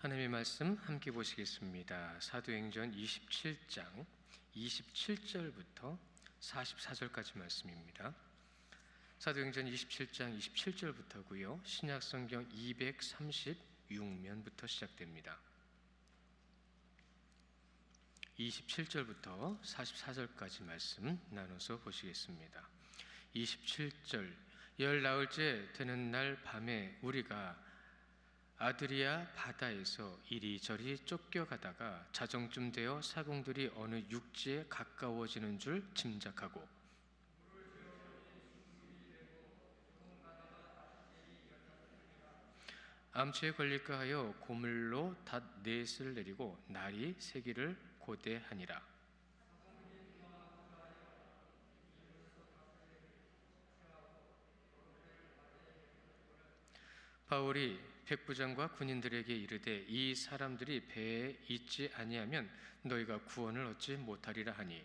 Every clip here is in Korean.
하나님의 말씀 함께 보시겠습니다. 사도행전 27장 27절부터 44절까지 말씀입니다. 사도행전 27장 27절부터고요. 신약성경 236면부터 시작됩니다. 27절부터 44절까지 말씀 나눠서 보시겠습니다. 27절 열 나흘째 되는 날 밤에 우리가 아드리아 바다에서 이리저리 쫓겨가다가 자정쯤 되어 사공들이 어느 육지에 가까워지는 줄 짐작하고 암초에 걸릴까 하여 고물로 닷 넷을 내리고 날이 새기를 고대하니라. 바울이 백부장과 군인들에게 이르되 이 사람들이 배에 있지 아니하면 너희가 구원을 얻지 못하리라 하니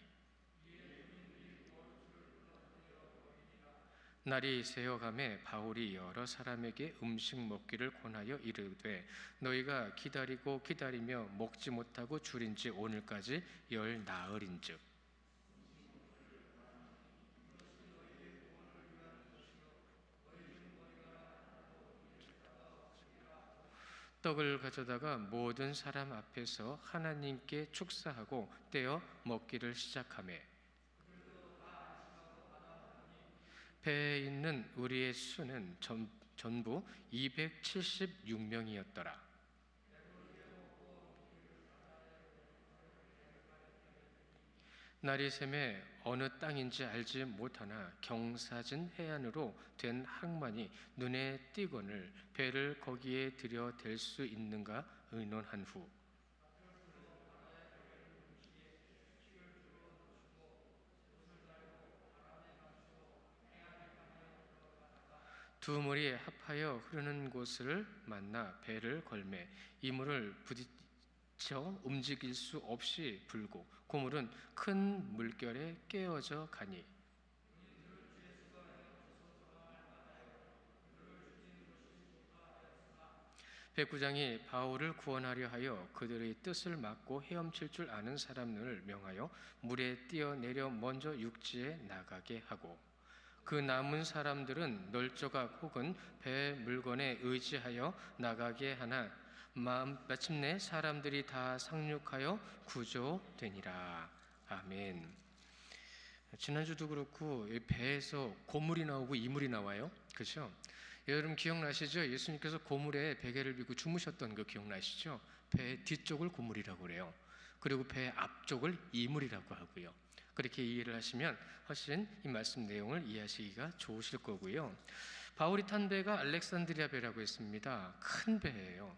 날이 새어가매 바울이 여러 사람에게 음식 먹기를 권하여 이르되 너희가 기다리고 기다리며 먹지 못하고 줄인 지 오늘까지 열 나흘인즉 떡을 가져다가 모든 사람 앞에서 하나님께 축사하고 떼어 먹기를 시작하매 배에 있는 우리의 수는 전부 276명이었더라. 날이 새매 어느 땅인지 알지 못하나 경사진 해안으로 된 항만이 눈에 띄거늘 배를 거기에 들여댈 수 있는가 의논한 후 두 물이 합하여 흐르는 곳을 만나 배를 걸매 이 물을 부딪혀 움직일 수 없이 불고 고물은 큰 물결에 깨어져 가니 백부장이 바울을 구원하려 하여 그들의 뜻을 막고 헤엄칠 줄 아는 사람을 명하여 물에 뛰어내려 먼저 육지에 나가게 하고 그 남은 사람들은 널조각 혹은 배 물건에 의지하여 나가게 하나 마침내 사람들이 다 상륙하여 구조되니라. 아멘. 지난주도 그렇고 배에서 고물이 나오고 이물이 나와요. 그렇죠? 여러분 기억나시죠? 예수님께서 고물에 베개를 비고 주무셨던 거 기억나시죠? 배 뒤쪽을 고물이라고 그래요. 그리고 배 앞쪽을 이물이라고 하고요. 그렇게 이해를 하시면 훨씬 이 말씀 내용을 이해하시기가 좋으실 거고요. 바울이 탄 배가 알렉산드리아 배라고 했습니다. 큰 배예요.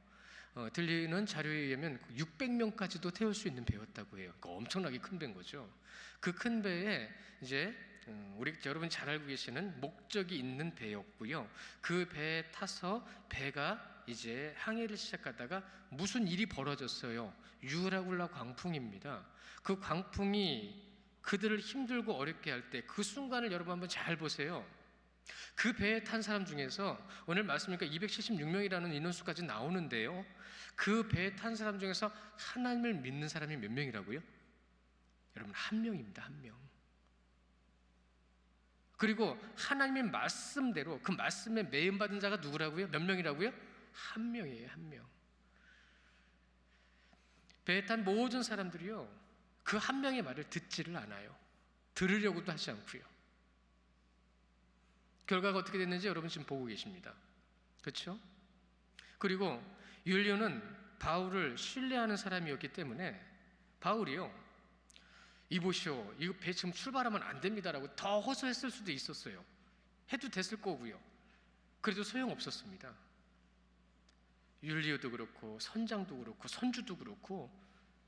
들리는 자료에 의하면 600명까지도 태울 수 있는 배였다고 해요. 그러니까 엄청나게 큰 배인 거죠. 그 큰 배에 이제 여러분 잘 알고 계시는 목적이 있는 배였고요. 그 배에 타서 배가 이제 항해를 시작하다가 무슨 일이 벌어졌어요. 유라굴라 광풍입니다. 그 광풍이 그들을 힘들고 어렵게 할 때 그 순간을 여러분 한번 잘 보세요. 그 배에 탄 사람 중에서 오늘 말씀이니까 276명이라는 인원수까지 나오는데요. 그 배에 탄 사람 중에서 하나님을 믿는 사람이 몇 명이라고요? 여러분 1명입니다. 1명. 그리고 하나님의 말씀대로 그 말씀에 매임받은 자가 누구라고요? 몇 명이라고요? 1명이에요. 1명. 배에 탄 모든 사람들이요 그 1명의 말을 듣지를 않아요. 들으려고도 하지 않고요. 결과가 어떻게 됐는지 여러분 지금 보고 계십니다. 그렇죠? 그리고 율리오는 바울을 신뢰하는 사람이었기 때문에 바울이요 이보시오, 이거 배 지금 출발하면 안 됩니다라고 더 호소했을 수도 있었어요. 해도 됐을 거고요. 그래도 소용없었습니다. 율리오도 그렇고 선장도 그렇고 선주도 그렇고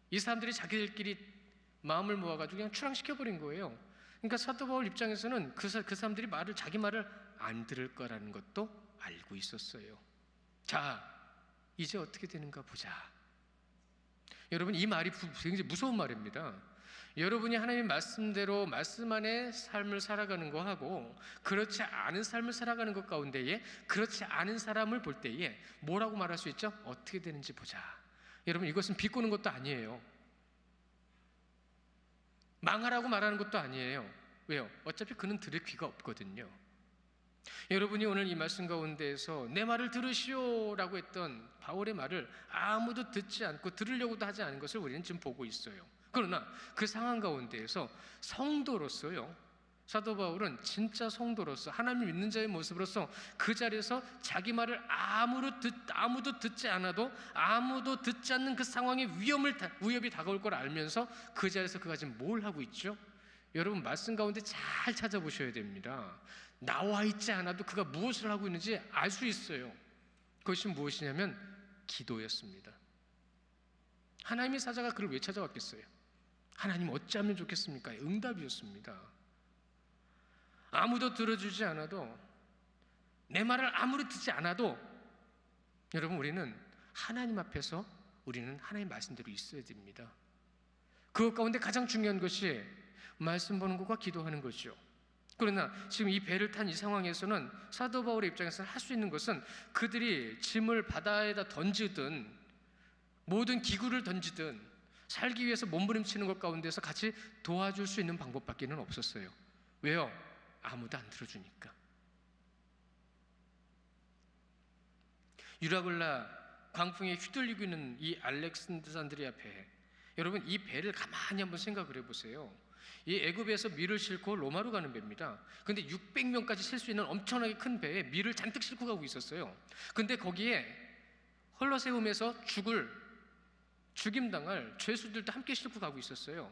이 사람들이 자기들끼리 마음을 모아가지고 그냥 출항시켜버린 거예요. 그러니까 사도 바울 입장에서는 그 사람들이 자기 말을 안 들을 거라는 것도 알고 있었어요. 자, 이제 어떻게 되는가 보자. 여러분 이 말이 굉장히 무서운 말입니다. 여러분이 하나님의 말씀대로 말씀 안에 삶을 살아가는 거하고 그렇지 않은 삶을 살아가는 것 가운데에 그렇지 않은 사람을 볼 때에 뭐라고 말할 수 있죠? 어떻게 되는지 보자. 여러분, 이것은 비꼬는 것도 아니에요. 망하라고 말하는 것도 아니에요. 왜요? 어차피 그는 들을 귀가 없거든요. 여러분이 오늘 이 말씀 가운데에서 내 말을 들으시오라고 했던 바울의 말을 아무도 듣지 않고 들으려고도 하지 않은 것을 우리는 지금 보고 있어요. 그러나 그 상황 가운데에서 성도로서요, 사도 바울은 진짜 성도로서 하나님 믿는 자의 모습으로서 그 자리에서 자기 말을 아무도 듣지 않아도, 아무도 듣지 않는 그 상황에 위협이 다가올 걸 알면서 그 자리에서 그가 지금 뭘 하고 있죠? 여러분, 말씀 가운데 잘 찾아보셔야 됩니다. 나와 있지 않아도 그가 무엇을 하고 있는지 알 수 있어요. 그것이 무엇이냐면 기도였습니다. 하나님의 사자가 그를 왜 찾아왔겠어요? 하나님 어찌하면 좋겠습니까? 응답이었습니다. 아무도 들어주지 않아도, 내 말을 아무리 듣지 않아도, 여러분, 우리는 하나님 앞에서 우리는 하나님의 말씀대로 있어야 됩니다. 그것 가운데 가장 중요한 것이 말씀 보는 것과 기도하는 것이죠. 그러나 지금 이 배를 탄 이 상황에서는 사도 바울의 입장에서는 할 수 있는 것은 그들이 짐을 바다에다 던지든 모든 기구를 던지든 살기 위해서 몸부림치는 것 가운데서 같이 도와줄 수 있는 방법밖에는 없었어요. 왜요? 아무도 안 들어주니까. 유라굴라 광풍에 휘둘리고 있는 이 알렉산드리아 배, 여러분, 이 배를 가만히 한번 생각을 해보세요. 이 애굽에서 밀을 싣고 로마로 가는 배입니다. 근데 600명까지 실 수 있는 엄청나게 큰 배에 밀을 잔뜩 싣고 가고 있었어요. 근데 거기에 헐러세움에서 죽임당할 죄수들도 함께 싣고 가고 있었어요.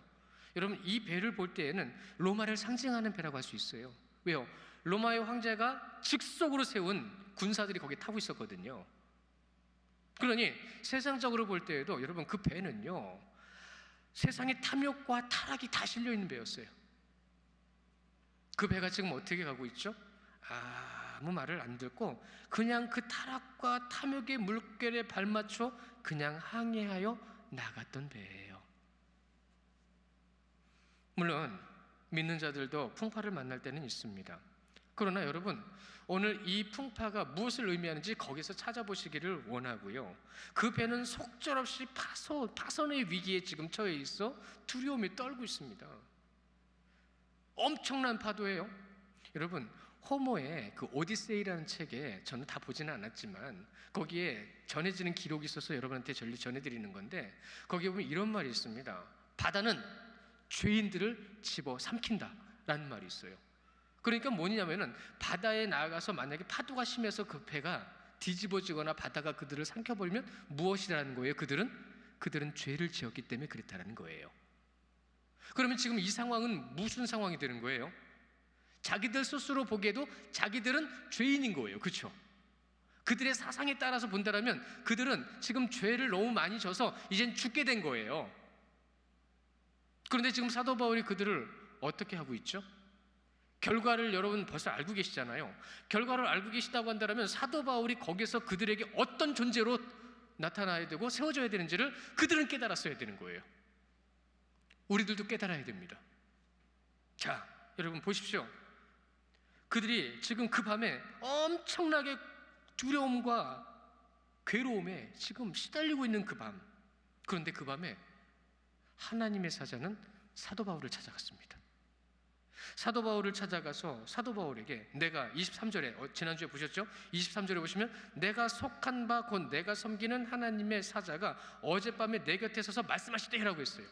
여러분, 이 배를 볼 때에는 로마를 상징하는 배라고 할 수 있어요. 왜요? 로마의 황제가 직속으로 세운 군사들이 거기에 타고 있었거든요. 그러니 세상적으로 볼 때에도 여러분, 그 배는요, 세상의 탐욕과 타락이 다 실려있는 배였어요. 그 배가 지금 어떻게 가고 있죠? 아무 말을 안 듣고 그냥 그 타락과 탐욕의 물결에 발맞춰 그냥 항해하여 나갔던 배예요. 물론 믿는 자들도 풍파를 만날 때는 있습니다. 그러나 여러분, 오늘 이 풍파가 무엇을 의미하는지 거기서 찾아보시기를 원하고요. 그 배는 속절없이 파선의 위기에 지금 처해 있어 두려움에 떨고 있습니다. 엄청난 파도예요. 여러분, 호모의 그 오디세이라는 책에 저는 다 보지는 않았지만 거기에 전해지는 기록이 있어서 여러분한테 전해드리는 건데, 거기에 보면 이런 말이 있습니다. 바다는 죄인들을 집어삼킨다 라는 말이 있어요. 그러니까 뭐냐면은 바다에 나가서 만약에 파도가 심해서 그 배가 뒤집어지거나 바다가 그들을 삼켜버리면 무엇이라는 거예요? 그들은 죄를 지었기 때문에 그랬다는 거예요. 그러면 지금 이 상황은 무슨 상황이 되는 거예요? 자기들 스스로 보기에도 자기들은 죄인인 거예요. 그렇죠? 그들의 사상에 따라서 본다면 그들은 지금 죄를 너무 많이 져서 이젠 죽게 된 거예요. 그런데 지금 사도 바울이 그들을 어떻게 하고 있죠? 결과를 여러분 벌써 알고 계시잖아요. 결과를 알고 계시다고 한다면 사도 바울이 거기서 그들에게 어떤 존재로 나타나야 되고 세워져야 되는지를 그들은 깨달았어야 되는 거예요. 우리들도 깨달아야 됩니다. 자, 여러분 보십시오. 그들이 지금 그 밤에 엄청나게 두려움과 괴로움에 지금 시달리고 있는 그 밤, 그런데 그 밤에 하나님의 사자는 사도 바울을 찾아갔습니다. 사도 바울을 찾아가서 사도 바울에게 내가 23절에 지난주에 보셨죠? 23절에 보시면 내가 속한 바 곧 내가 섬기는 하나님의 사자가 어젯밤에 내 곁에 서서 말씀하시되라고 했어요.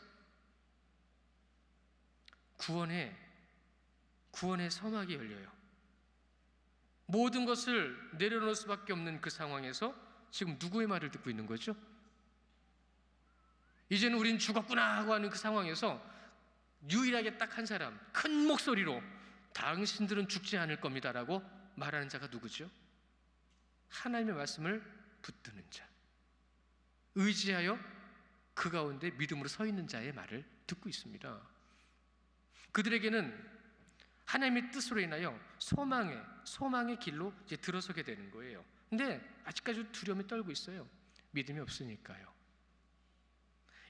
구원의 서막이 열려요. 모든 것을 내려놓을 수밖에 없는 그 상황에서 지금 누구의 말을 듣고 있는 거죠? 이제는 우린 죽었구나 하고 하는 그 상황에서 유일하게 딱 한 사람, 큰 목소리로 당신들은 죽지 않을 겁니다라고 말하는 자가 누구죠? 하나님의 말씀을 붙드는 자, 의지하여 그 가운데 믿음으로 서 있는 자의 말을 듣고 있습니다. 그들에게는 하나님의 뜻으로 인하여 소망의 길로 이제 들어서게 되는 거예요. 근데 아직까지 두려움에 떨고 있어요. 믿음이 없으니까요.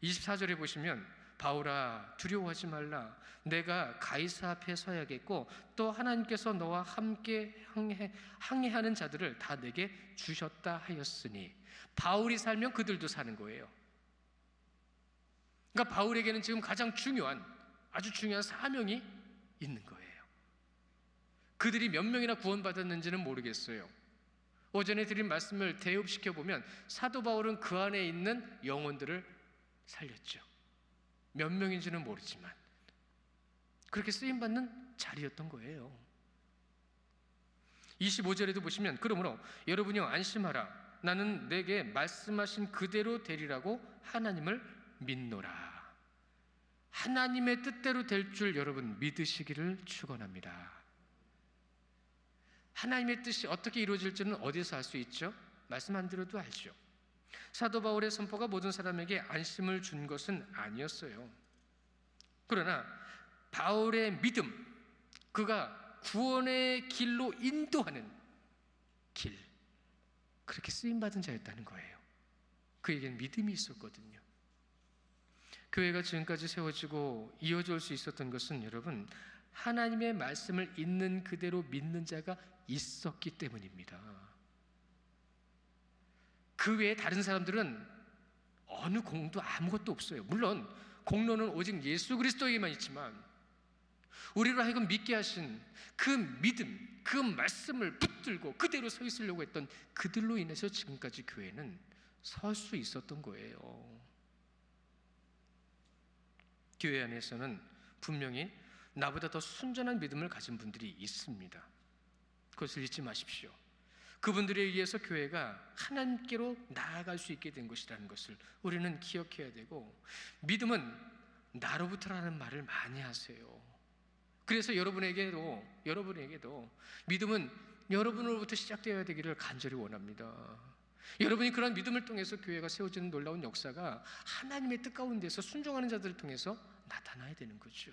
24절에 보시면 바울아 두려워하지 말라. 내가 가이사 앞에 서야겠고 또 하나님께서 너와 함께 항해하는 자들을 다 내게 주셨다 하였으니, 바울이 살면 그들도 사는 거예요. 그러니까 바울에게는 지금 가장 중요한, 아주 중요한 사명이 있는 거예요. 그들이 몇 명이나 구원받았는지는 모르겠어요. 오전에 드린 말씀을 대입시켜 보면 사도 바울은 그 안에 있는 영혼들을 살렸죠. 몇 명인지는 모르지만 그렇게 쓰임받는 자리였던 거예요. 25절에도 보시면 그러므로 여러분이요 안심하라. 나는 내게 말씀하신 그대로 되리라고 하나님을 믿노라. 하나님의 뜻대로 될 줄 여러분 믿으시기를 축원합니다. 하나님의 뜻이 어떻게 이루어질지는 어디서 알 수 있죠? 말씀 안 들어도 알죠. 사도 바울의 선포가 모든 사람에게 안심을 준 것은 아니었어요. 그러나 바울의 믿음, 그가 구원의 길로 인도하는 길, 그렇게 쓰임받은 자였다는 거예요. 그에겐 믿음이 있었거든요. 교회가 지금까지 세워지고 이어져 올 수 있었던 것은 여러분, 하나님의 말씀을 있는 그대로 믿는 자가 있었기 때문입니다. 그 외에 다른 사람들은 어느 공도 아무것도 없어요. 물론 공로는 오직 예수 그리스도에게만 있지만 우리로 하여금 믿게 하신 그 믿음, 그 말씀을 붙들고 그대로 서 있으려고 했던 그들로 인해서 지금까지 교회는 설 수 있었던 거예요. 교회 안에서는 분명히 나보다 더 순전한 믿음을 가진 분들이 있습니다. 그것을 잊지 마십시오. 그분들에 의해서 교회가 하나님께로 나아갈 수 있게 된 것이라는 것을 우리는 기억해야 되고, 믿음은 나로부터라는 말을 많이 하세요. 그래서 여러분에게도 믿음은 여러분으로부터 시작되어야 되기를 간절히 원합니다. 여러분이 그런 믿음을 통해서 교회가 세워지는 놀라운 역사가 하나님의 뜻 가운데서 순종하는 자들을 통해서 나타나야 되는 거죠.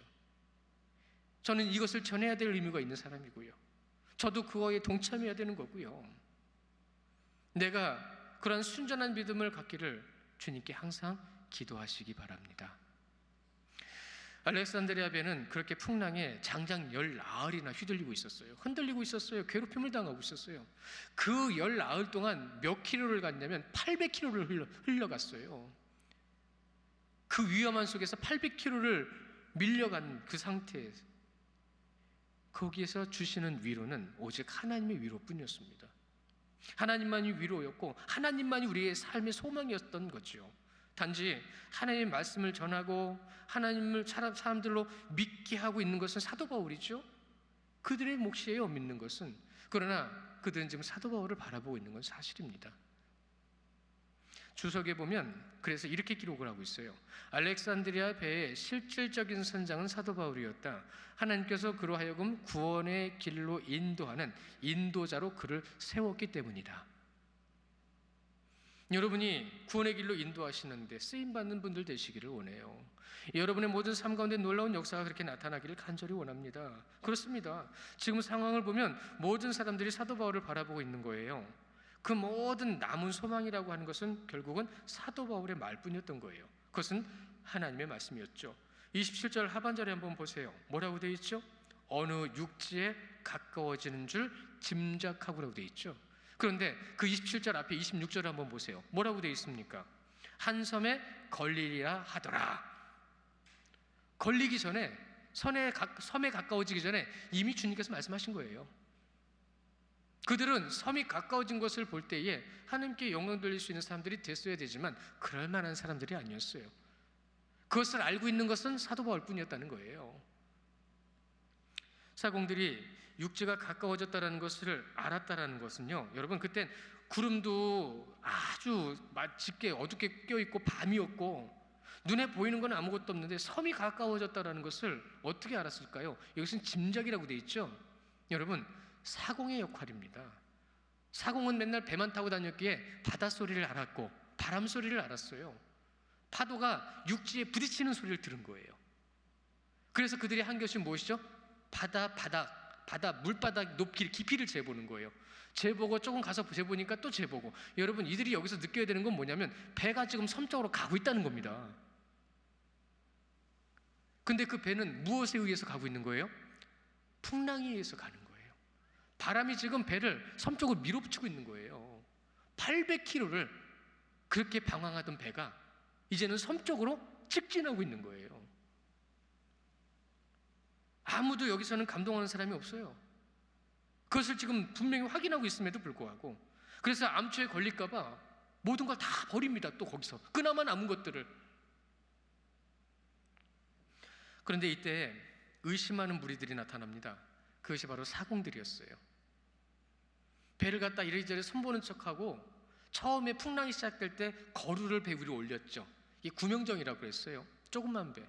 저는 이것을 전해야 될 의무가 있는 사람이고요. 저도 그거에 동참해야 되는 거고요. 내가 그런 순전한 믿음을 갖기를 주님께 항상 기도하시기 바랍니다. 알렉산드리아 배는 그렇게 풍랑에 장장 10나흘이나 휘둘리고 있었어요. 흔들리고 있었어요. 괴롭힘을 당하고 있었어요. 그 10나흘 동안 몇 킬로를 갔냐면 800킬로를 흘러갔어요. 그 위험한 속에서 800킬로를 밀려간 그 상태에서 거기에서 주시는 위로는 오직 하나님의 위로뿐이었습니다. 하나님만이 위로였고 하나님만이 우리의 삶의 소망이었던 거죠. 단지 하나님의 말씀을 전하고 하나님을 사람들로 믿게 하고 있는 것은 사도 바울이죠. 그들의 몫이에요, 믿는 것은. 그러나 그들은 지금 사도 바울을 바라보고 있는 건 사실입니다. 주석에 보면 그래서 이렇게 기록을 하고 있어요. 알렉산드리아 배의 실질적인 선장은 사도 바울이었다. 하나님께서 그로 하여금 구원의 길로 인도하는 인도자로 그를 세웠기 때문이다. 여러분이 구원의 길로 인도하시는데 쓰임받는 분들 되시기를 원해요. 여러분의 모든 삶 가운데 놀라운 역사가 그렇게 나타나기를 간절히 원합니다. 그렇습니다. 지금 상황을 보면 모든 사람들이 사도 바울을 바라보고 있는 거예요. 그 모든 남은 소망이라고 하는 것은 결국은 사도 바울의 말뿐이었던 거예요. 그것은 하나님의 말씀이었죠. 27절 하반절에 한번 보세요. 뭐라고 되어 있죠? 어느 육지에 가까워지는 줄 짐작하고라고 되어 있죠. 그런데 그 27절 앞에 26절을 한번 보세요. 뭐라고 되어 있습니까? 한 섬에 걸리리라 하더라. 걸리기 전에, 섬에 가까워지기 전에 이미 주님께서 말씀하신 거예요. 그들은 섬이 가까워진 것을 볼 때에 하나님께 영광 돌릴 수 있는 사람들이 됐어야 되지만 그럴 만한 사람들이 아니었어요. 그것을 알고 있는 것은 사도 바울뿐이었다는 거예요. 사공들이 육지가 가까워졌다는 것을 알았다는 것은요, 여러분, 그땐 구름도 아주 짙게 어둡게 껴있고 밤이었고 눈에 보이는 건 아무것도 없는데 섬이 가까워졌다는 것을 어떻게 알았을까요? 여기서는 짐작이라고 돼 있죠. 여러분, 사공의 역할입니다. 사공은 맨날 배만 타고 다녔기에 바닷소리를 알았고 바람 소리를 알았어요. 파도가 육지에 부딪히는 소리를 들은 거예요. 그래서 그들이 한 것이 무엇이죠? 바다 물바닥 높이 깊이를 재보는 거예요. 재보고 조금 가서 재보니까 또 재보고. 여러분, 이들이 여기서 느껴야 되는 건 뭐냐면 배가 지금 섬 쪽으로 가고 있다는 겁니다. 근데 그 배는 무엇에 의해서 가고 있는 거예요? 풍랑에 의해서 가는 거예요. 바람이 지금 배를 섬 쪽으로 밀어붙이고 있는 거예요. 800km를 그렇게 방황하던 배가 이제는 섬 쪽으로 직진하고 있는 거예요. 아무도 여기서는 감동하는 사람이 없어요. 그것을 지금 분명히 확인하고 있음에도 불구하고, 그래서 암초에 걸릴까 봐 모든 걸 다 버립니다. 또 거기서 그나마 남은 것들을. 그런데 이때 의심하는 무리들이 나타납니다. 그것이 바로 사공들이었어요. 배를 갖다 이리저리 손보는 척하고, 처음에 풍랑이 시작될 때 거루를 배 위로 올렸죠. 이게 구명정이라고 그랬어요. 조그만 배.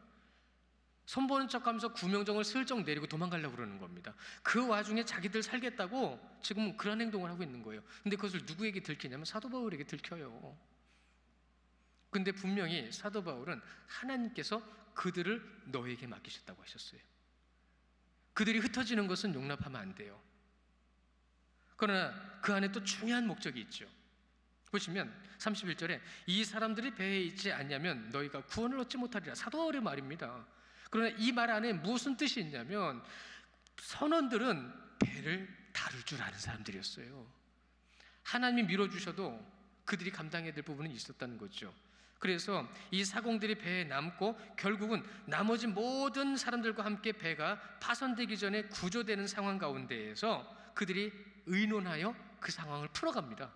손보는 척하면서 구명정을 슬쩍 내리고 도망가려고 그러는 겁니다. 그 와중에 자기들 살겠다고 지금 그런 행동을 하고 있는 거예요. 근데 그것을 누구에게 들키냐면 사도 바울에게 들켜요. 근데 분명히 사도 바울은 하나님께서 그들을 너에게 맡기셨다고 하셨어요. 그들이 흩어지는 것은 용납하면 안 돼요. 그러나 그 안에 또 중요한 목적이 있죠. 보시면 31절에 이 사람들이 배에 있지 않냐면 너희가 구원을 얻지 못하리라. 사도 바울의 말입니다. 그러나 이 말 안에 무슨 뜻이 있냐면, 선원들은 배를 다룰 줄 아는 사람들이었어요. 하나님이 밀어주셔도 그들이 감당해야 될 부분은 있었다는 거죠. 그래서 이 사공들이 배에 남고 결국은 나머지 모든 사람들과 함께 배가 파손되기 전에 구조되는 상황 가운데에서 그들이 의논하여 그 상황을 풀어갑니다.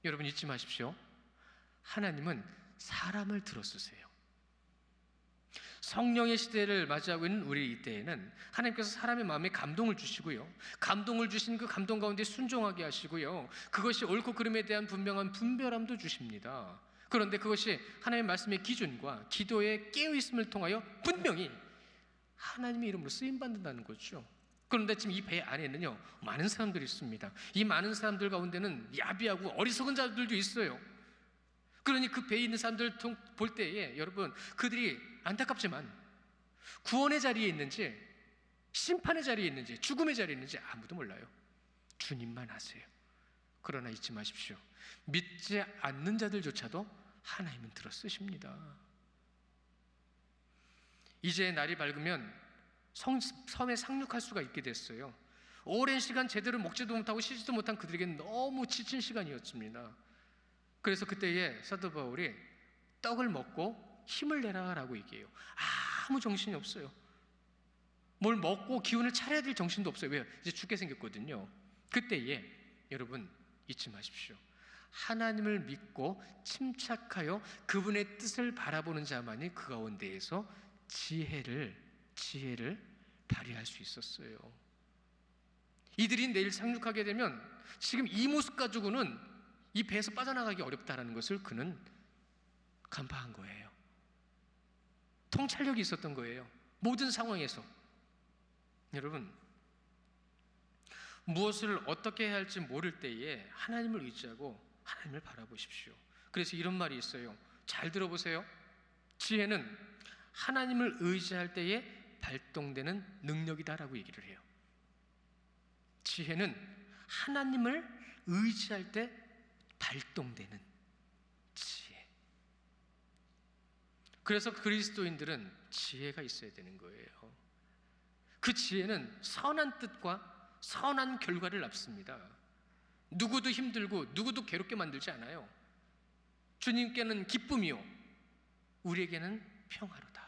여러분 잊지 마십시오. 하나님은 사람을 들어 쓰세요. 성령의 시대를 맞이하고 있는 우리 이때에는 하나님께서 사람의 마음에 감동을 주시고요, 감동을 주신 그 감동 가운데 순종하게 하시고요, 그것이 옳고 그름에 대한 분명한 분별함도 주십니다. 그런데 그것이 하나님의 말씀의 기준과 기도의 깨어있음을 통하여 분명히 하나님의 이름으로 쓰임받는다는 거죠. 그런데 지금 이 배 안에는요 많은 사람들이 있습니다. 이 많은 사람들 가운데는 야비하고 어리석은 자들도 있어요. 그러니 그 배에 있는 사람들 볼 때에 여러분, 그들이 안타깝지만 구원의 자리에 있는지 심판의 자리에 있는지 죽음의 자리에 있는지 아무도 몰라요. 주님만 아세요. 그러나 잊지 마십시오. 믿지 않는 자들조차도 하나님은 들어 쓰십니다. 이제 날이 밝으면 섬에 상륙할 수가 있게 됐어요. 오랜 시간 제대로 먹지도 못하고 쉬지도 못한 그들에게는 너무 지친 시간이었습니다. 그래서 그때에 사도 바울이 떡을 먹고 힘을 내라라고 얘기해요. 아무 정신이 없어요. 뭘 먹고 기운을 차려야 될 정신도 없어요. 왜요? 이제 죽게 생겼거든요. 그때에 여러분 잊지 마십시오. 하나님을 믿고 침착하여 그분의 뜻을 바라보는 자만이 그 가운데에서 지혜를 발휘할 수 있었어요. 이들이 내일 상륙하게 되면 지금 이 모습 가지고는 이 배에서 빠져나가기 어렵다는 것을 그는 간파한 거예요. 통찰력이 있었던 거예요. 모든 상황에서. 여러분, 무엇을 어떻게 해야 할지 모를 때에 하나님을 의지하고 하나님을 바라보십시오. 그래서 이런 말이 있어요. 잘 들어보세요. 지혜는 하나님을 의지할 때에 발동되는 능력이다라고 얘기를 해요. 지혜는 하나님을 의지할 때 발동되는 지혜. 그래서 그리스도인들은 지혜가 있어야 되는 거예요. 그 지혜는 선한 뜻과 선한 결과를 낳습니다. 누구도 힘들고 누구도 괴롭게 만들지 않아요. 주님께는 기쁨이요, 우리에게는 평화로다.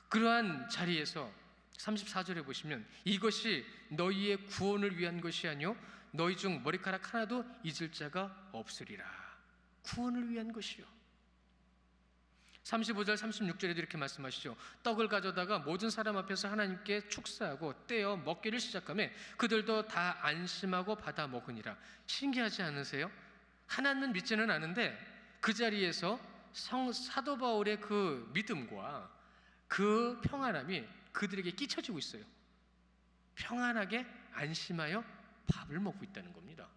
그러한 자리에서 34절에 보시면 이것이 너희의 구원을 위한 것이 아니요 너희 중 머리카락 하나도 잊을 자가 없으리라. 구원을 위한 것이요. 35절 36절에도 이렇게 말씀하시죠. 떡을 가져다가 모든 사람 앞에서 하나님께 축사하고 떼어 먹기를 시작하며 그들도 다 안심하고 받아 먹으니라. 신기하지 않으세요? 하나님은 믿지는 않은데 그 자리에서 사도 바울의 그 믿음과 그 평안함이 그들에게 끼쳐지고 있어요. 평안하게 안심하여 밥을 먹고 있다는 겁니다.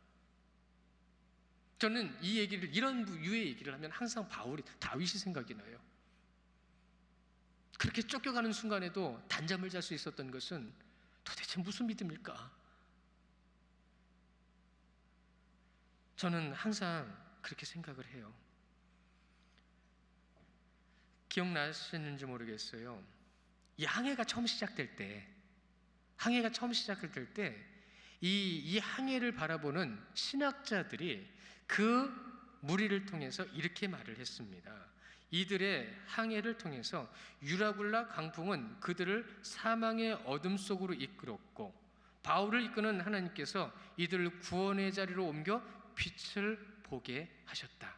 저는 이 얘기를, 이런 유의 얘기를 하면 항상 다윗이 생각이 나요. 그렇게 쫓겨가는 순간에도 단잠을 잘 수 있었던 것은 도대체 무슨 믿음일까? 저는 항상 그렇게 생각을 해요. 기억나시는지 모르겠어요. 이 항해가 처음 시작될 때, 이 항해를 바라보는 신학자들이 그 무리를 통해서 이렇게 말을 했습니다. 이들의 항해를 통해서 유라굴라 강풍은 그들을 사망의 어둠 속으로 이끌었고 바울을 이끄는 하나님께서 이들을 구원의 자리로 옮겨 빛을 보게 하셨다.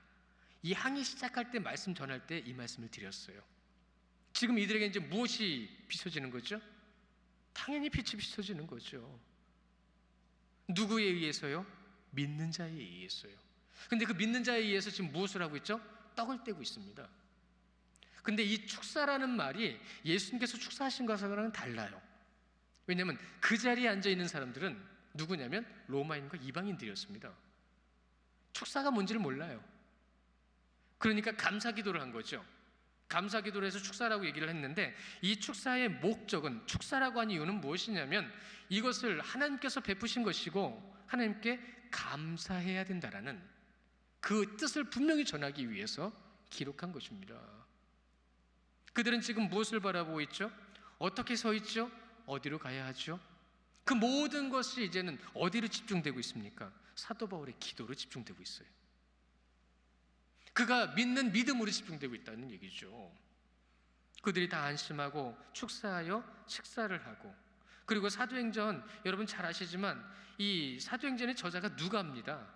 이 항해 시작할 때 말씀 전할 때 이 말씀을 드렸어요. 지금 이들에게 이제 무엇이 비춰지는 거죠? 당연히 빛이 비춰지는 거죠. 누구에 의해서요? 믿는 자에 의해서요. 근데 그 믿는 자에 의해서 지금 무엇을 하고 있죠? 떡을 떼고 있습니다. 근데 이 축사라는 말이 예수님께서 축사하신 것과는 달라요. 왜냐하면 그 자리에 앉아있는 사람들은 누구냐면 로마인과 이방인들이었습니다. 축사가 뭔지를 몰라요. 그러니까 감사기도를 한 거죠. 감사기도를 해서 축사라고 얘기를 했는데 이 축사의 목적은, 축사라고 한 이유는 무엇이냐면 이것을 하나님께서 베푸신 것이고 하나님께 감사해야 된다라는 그 뜻을 분명히 전하기 위해서 기록한 것입니다. 그들은 지금 무엇을 바라보고 있죠? 어떻게 서 있죠? 어디로 가야 하죠? 그 모든 것이 이제는 어디로 집중되고 있습니까? 사도 바울의 기도로 집중되고 있어요. 그가 믿는 믿음으로 집중되고 있다는 얘기죠. 그들이 다 안심하고 축사하여 식사를 하고, 그리고 사도행전 여러분 잘 아시지만 이 사도행전의 저자가 누가입니다.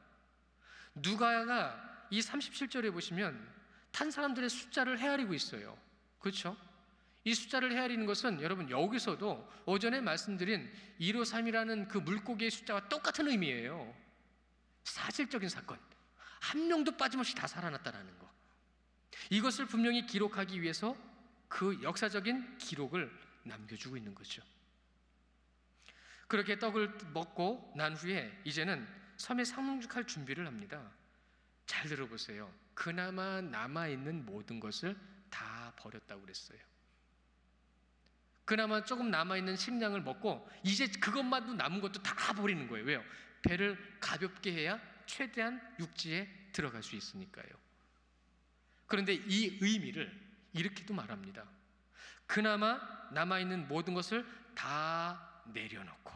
누가가 이 37절에 보시면 탄 사람들의 숫자를 헤아리고 있어요. 그렇죠? 이 숫자를 헤아리는 것은 여러분 여기서도 오전에 말씀드린 153이라는 그 물고기의 숫자와 똑같은 의미예요. 사실적인 사건, 한 명도 빠짐없이 다 살아났다라는 거. 이것을 분명히 기록하기 위해서 그 역사적인 기록을 남겨주고 있는 거죠. 그렇게 떡을 먹고 난 후에 이제는 섬에 상륙할 준비를 합니다. 잘 들어보세요. 그나마 남아있는 모든 것을 다 버렸다고 그랬어요. 그나마 조금 남아있는 식량을 먹고 이제 그것만도 남은 것도 다 버리는 거예요. 왜요? 배를 가볍게 해야 최대한 육지에 들어갈 수 있으니까요. 그런데 이 의미를 이렇게도 말합니다. 그나마 남아있는 모든 것을 다 내려놓고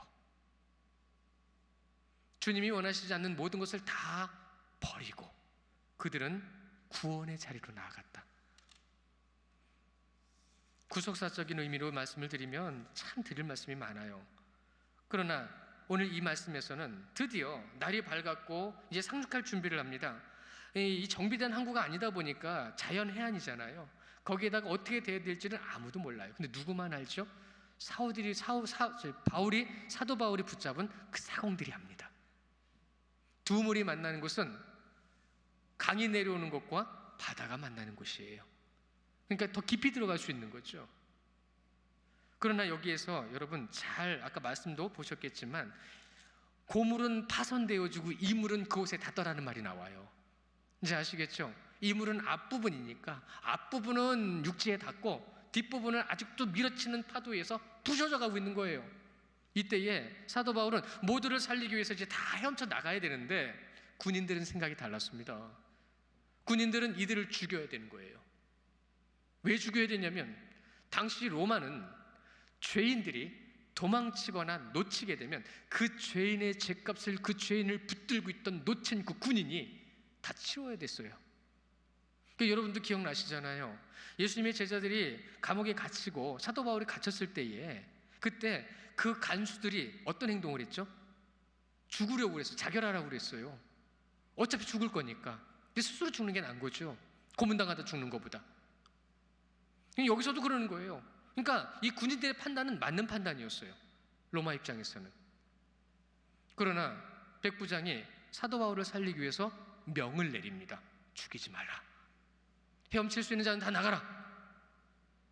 주님이 원하시지 않는 모든 것을 다 버리고 그들은 구원의 자리로 나아갔다. 구속사적인 의미로 말씀을 드리면 참 드릴 말씀이 많아요. 그러나 오늘 이 말씀에서는 드디어 날이 밝았고 이제 상륙할 준비를 합니다. 이 정비된 항구가 아니다 보니까 자연 해안이잖아요. 거기에다가 어떻게 돼야 될지는 아무도 몰라요. 근데 누구만 알죠? 사도 바울이 붙잡은 그 사공들이 합니다. 두 물이 만나는 곳은 강이 내려오는 곳과 바다가 만나는 곳이에요. 그러니까 더 깊이 들어갈 수 있는 거죠. 그러나 여기에서 여러분 잘 아까 말씀도 보셨겠지만 고물은 파손되어지고 이물은 그곳에 닿더라는 말이 나와요. 이제 아시겠죠? 이물은 앞부분이니까 앞부분은 육지에 닿고 뒷부분은 아직도 밀어치는 파도에서 부셔져 가고 있는 거예요. 이때에 사도 바울은 모두를 살리기 위해서 이제 다 헤엄쳐 나가야 되는데 군인들은 생각이 달랐습니다. 군인들은 이들을 죽여야 되는 거예요. 왜 죽여야 되냐면 당시 로마는 죄인들이 도망치거나 놓치게 되면 그 죄인의 죄값을 그 죄인을 붙들고 있던 놓친 그 군인이 다 치러야 됐어요. 그러니까 여러분도 기억나시잖아요. 예수님의 제자들이 감옥에 갇히고 사도 바울이 갇혔을 때에 그때 그 간수들이 어떤 행동을 했죠? 죽으려고 그랬어요. 자결하라고 그랬어요. 어차피 죽을 거니까. 근데 스스로 죽는 게 나은 거죠. 고문당하다 죽는 것보다. 여기서도 그러는 거예요. 그러니까 이 군인들의 판단은 맞는 판단이었어요. 로마 입장에서는. 그러나 백부장이 사도 바울을 살리기 위해서 명을 내립니다. 죽이지 말라. 헤엄칠 수 있는 자는 다 나가라.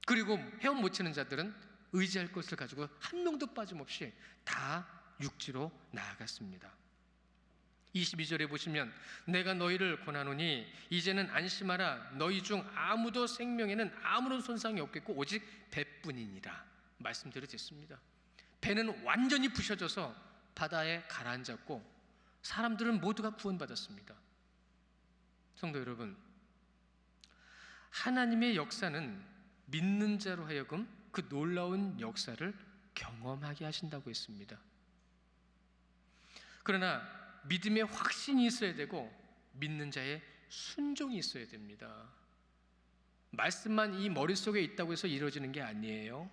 그리고 헤엄 못 치는 자들은 의지할 것을 가지고 한 명도 빠짐없이 다 육지로 나아갔습니다. 22절에 보시면 내가 너희를 권하노니 이제는 안심하라. 너희 중 아무도 생명에는 아무런 손상이 없겠고 오직 배뿐이니라 말씀드렸습니다. 배는 완전히 부셔져서 바다에 가라앉았고 사람들은 모두가 구원받았습니다. 성도 여러분, 하나님의 역사는 믿는 자로 하여금 그 놀라운 역사를 경험하게 하신다고 했습니다. 그러나 믿음의 확신이 있어야 되고 믿는 자의 순종이 있어야 됩니다. 말씀만 이 머릿속에 있다고 해서 이루어지는 게 아니에요.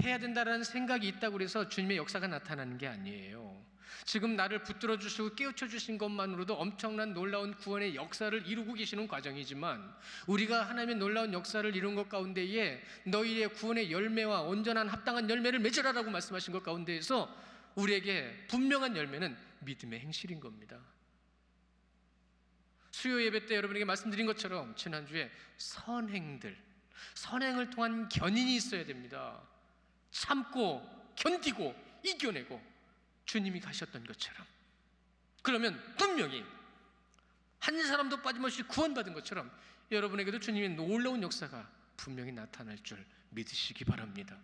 해야 된다라는 생각이 있다고 해서 주님의 역사가 나타나는 게 아니에요. 지금 나를 붙들어 주시고 깨우쳐 주신 것만으로도 엄청난 놀라운 구원의 역사를 이루고 계시는 과정이지만, 우리가 하나님의 놀라운 역사를 이룬 것 가운데에 너희의 구원의 열매와 온전한 합당한 열매를 맺으라라고 말씀하신 것 가운데에서 우리에게 분명한 열매는 믿음의 행실인 겁니다. 수요 예배 때 여러분에게 말씀드린 것처럼 지난주에 선행을 통한 견인이 있어야 됩니다. 참고 견디고 이겨내고 주님이 가셨던 것처럼, 그러면 분명히 한 사람도 빠짐없이 구원받은 것처럼 여러분에게도 주님의 놀라운 역사가 분명히 나타날 줄 믿으시기 바랍니다.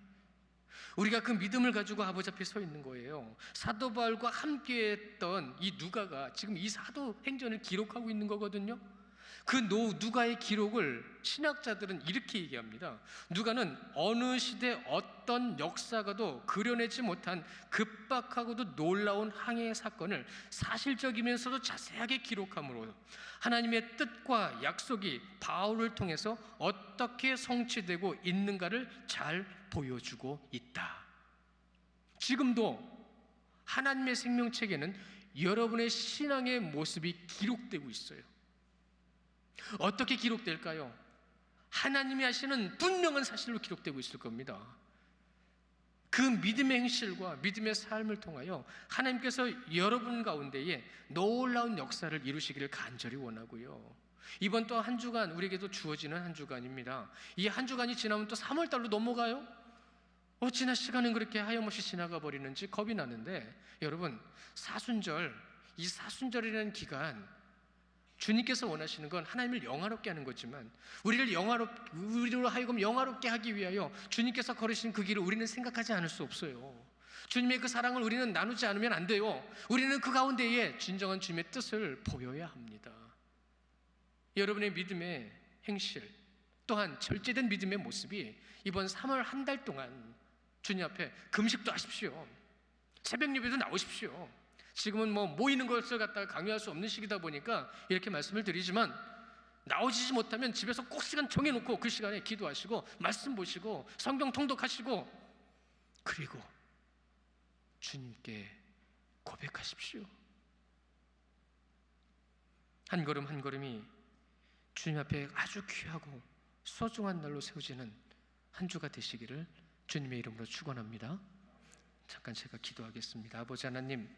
우리가 그 믿음을 가지고 아버지 앞에 서 있는 거예요. 사도 바울과 함께했던 이 누가가 지금 이 사도행전을 기록하고 있는 거거든요. 그 누가의 기록을 신학자들은 이렇게 얘기합니다. 누가는 어느 시대 어떤 역사가도 그려내지 못한 급박하고도 놀라운 항해 사건을 사실적이면서도 자세하게 기록함으로 하나님의 뜻과 약속이 바울을 통해서 어떻게 성취되고 있는가를 잘 보여주고 있다. 지금도 하나님의 생명책에는 여러분의 신앙의 모습이 기록되고 있어요. 어떻게 기록될까요? 하나님이 하시는 분명한 사실로 기록되고 있을 겁니다. 그 믿음의 행실과 믿음의 삶을 통하여 하나님께서 여러분 가운데에 놀라운 역사를 이루시기를 간절히 원하고요. 이번 또 한 주간 우리에게도 주어지는 한 주간입니다. 이 한 주간이 지나면 또 3월 달로 넘어가요. 어찌나 시간은 그렇게 하염없이 지나가 버리는지 겁이 나는데, 여러분, 이 사순절이라는 기간, 주님께서 원하시는 건 하나님을 영화롭게 하는 거지만 우리로 하여금 영화롭게 하기 위하여 주님께서 걸으신 그 길을 우리는 생각하지 않을 수 없어요. 주님의 그 사랑을 우리는 나누지 않으면 안 돼요. 우리는 그 가운데에 진정한 주님의 뜻을 보여야 합니다. 여러분의 믿음의 행실, 또한 절제된 믿음의 모습이 이번 3월 한 달 동안 주님 앞에 금식도 하십시오. 새벽 예배도 나오십시오. 지금은 모이는 것을 갖다가 강요할 수 없는 시기다 보니까 이렇게 말씀을 드리지만, 나오시지 못하면 집에서 꼭 시간 정해놓고 그 시간에 기도하시고 말씀 보시고 성경 통독하시고, 그리고 주님께 고백하십시오. 한 걸음 한 걸음이 주님 앞에 아주 귀하고 소중한 날로 세워지는 한 주가 되시기를 주님의 이름으로 축원합니다. 잠깐 제가 기도하겠습니다. 아버지 하나님,